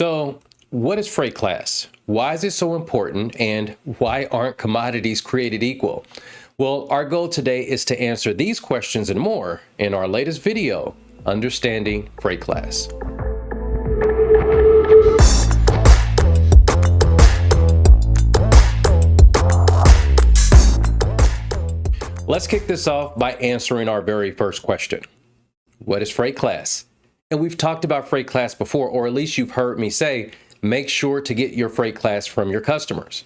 So, what is freight class? Why is it so important? And why aren't commodities created equal? Well, our goal today is to answer these questions and more in our latest video, Understanding Freight Class. Let's kick this off by answering our very first question. What is freight class? And we've talked about freight class before, or at least you've heard me say, make sure to get your freight class from your customers.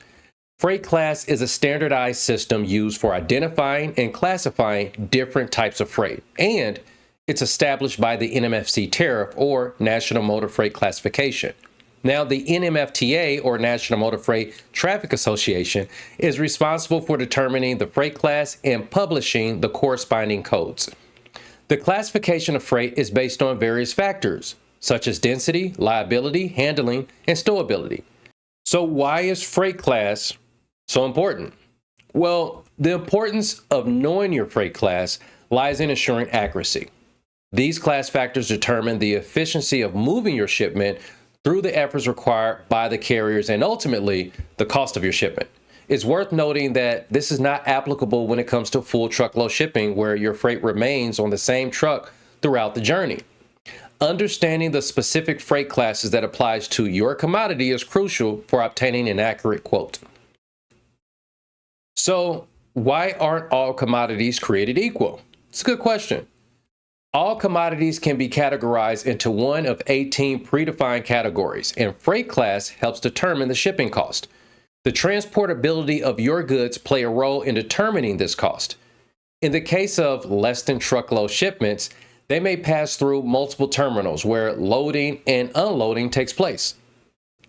Freight class is a standardized system used for identifying and classifying different types of freight. And it's established by the NMFC tariff, or National Motor Freight Classification. Now, the NMFTA, or National Motor Freight Traffic Association, is responsible for determining the freight class and publishing the corresponding codes. The classification of freight is based on various factors, such as density, liability, handling, and stowability. So why is freight class so important? Well, the importance of knowing your freight class lies in ensuring accuracy. These class factors determine the efficiency of moving your shipment through the efforts required by the carriers and ultimately the cost of your shipment. It's worth noting that this is not applicable when it comes to full truckload shipping, where your freight remains on the same truck throughout the journey. Understanding the specific freight classes that applies to your commodity is crucial for obtaining an accurate quote. So, why aren't all commodities created equal? It's a good question. All commodities can be categorized into one of 18 predefined categories, and freight class helps determine the shipping cost. The transportability of your goods play a role in determining this cost. In the case of less than truckload shipments, they may pass through multiple terminals where loading and unloading takes place.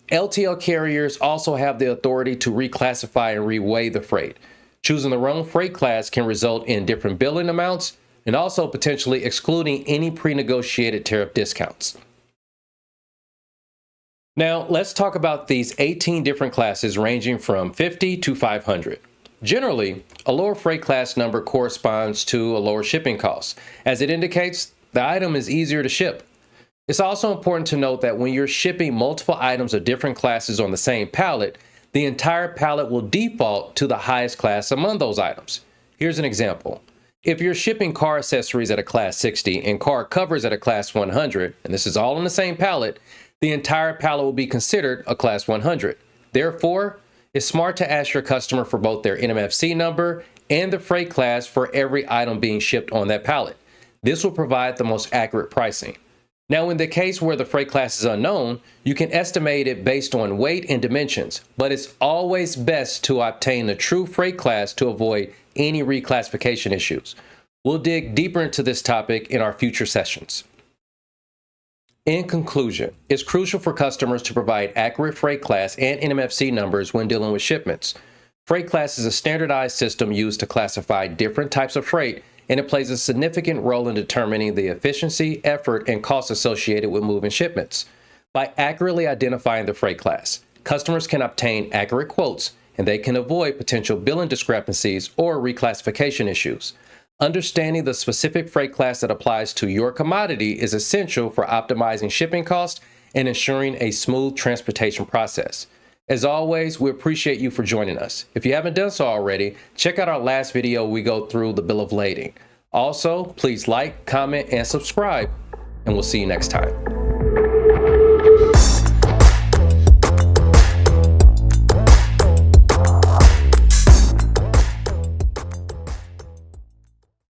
LTL carriers also have the authority to reclassify and reweigh the freight. Choosing the wrong freight class can result in different billing amounts and also potentially excluding any pre-negotiated tariff discounts. Now, let's talk about these 18 different classes ranging from 50 to 500. Generally, a lower freight class number corresponds to a lower shipping cost, as it indicates the item is easier to ship. It's also important to note that when you're shipping multiple items of different classes on the same pallet, the entire pallet will default to the highest class among those items. Here's an example. If you're shipping car accessories at a class 60 and car covers at a class 100, and this is all on the same pallet, the entire pallet will be considered a class 100. Therefore, it's smart to ask your customer for both their NMFC number and the freight class for every item being shipped on that pallet. This will provide the most accurate pricing. Now, in the case where the freight class is unknown, you can estimate it based on weight and dimensions, but it's always best to obtain the true freight class to avoid any reclassification issues. We'll dig deeper into this topic in our future sessions. In conclusion, it's crucial for customers to provide accurate freight class and NMFC numbers when dealing with shipments. Freight class is a standardized system used to classify different types of freight, and it plays a significant role in determining the efficiency, effort, and costs associated with moving shipments. By accurately identifying the freight class, customers can obtain accurate quotes, and they can avoid potential billing discrepancies or reclassification issues. Understanding the specific freight class that applies to your commodity is essential for optimizing shipping costs and ensuring a smooth transportation process. As always, we appreciate you for joining us. If you haven't done so already, check out our last video. We go through the bill of lading. Also, please like, comment, and subscribe, and we'll see you next time.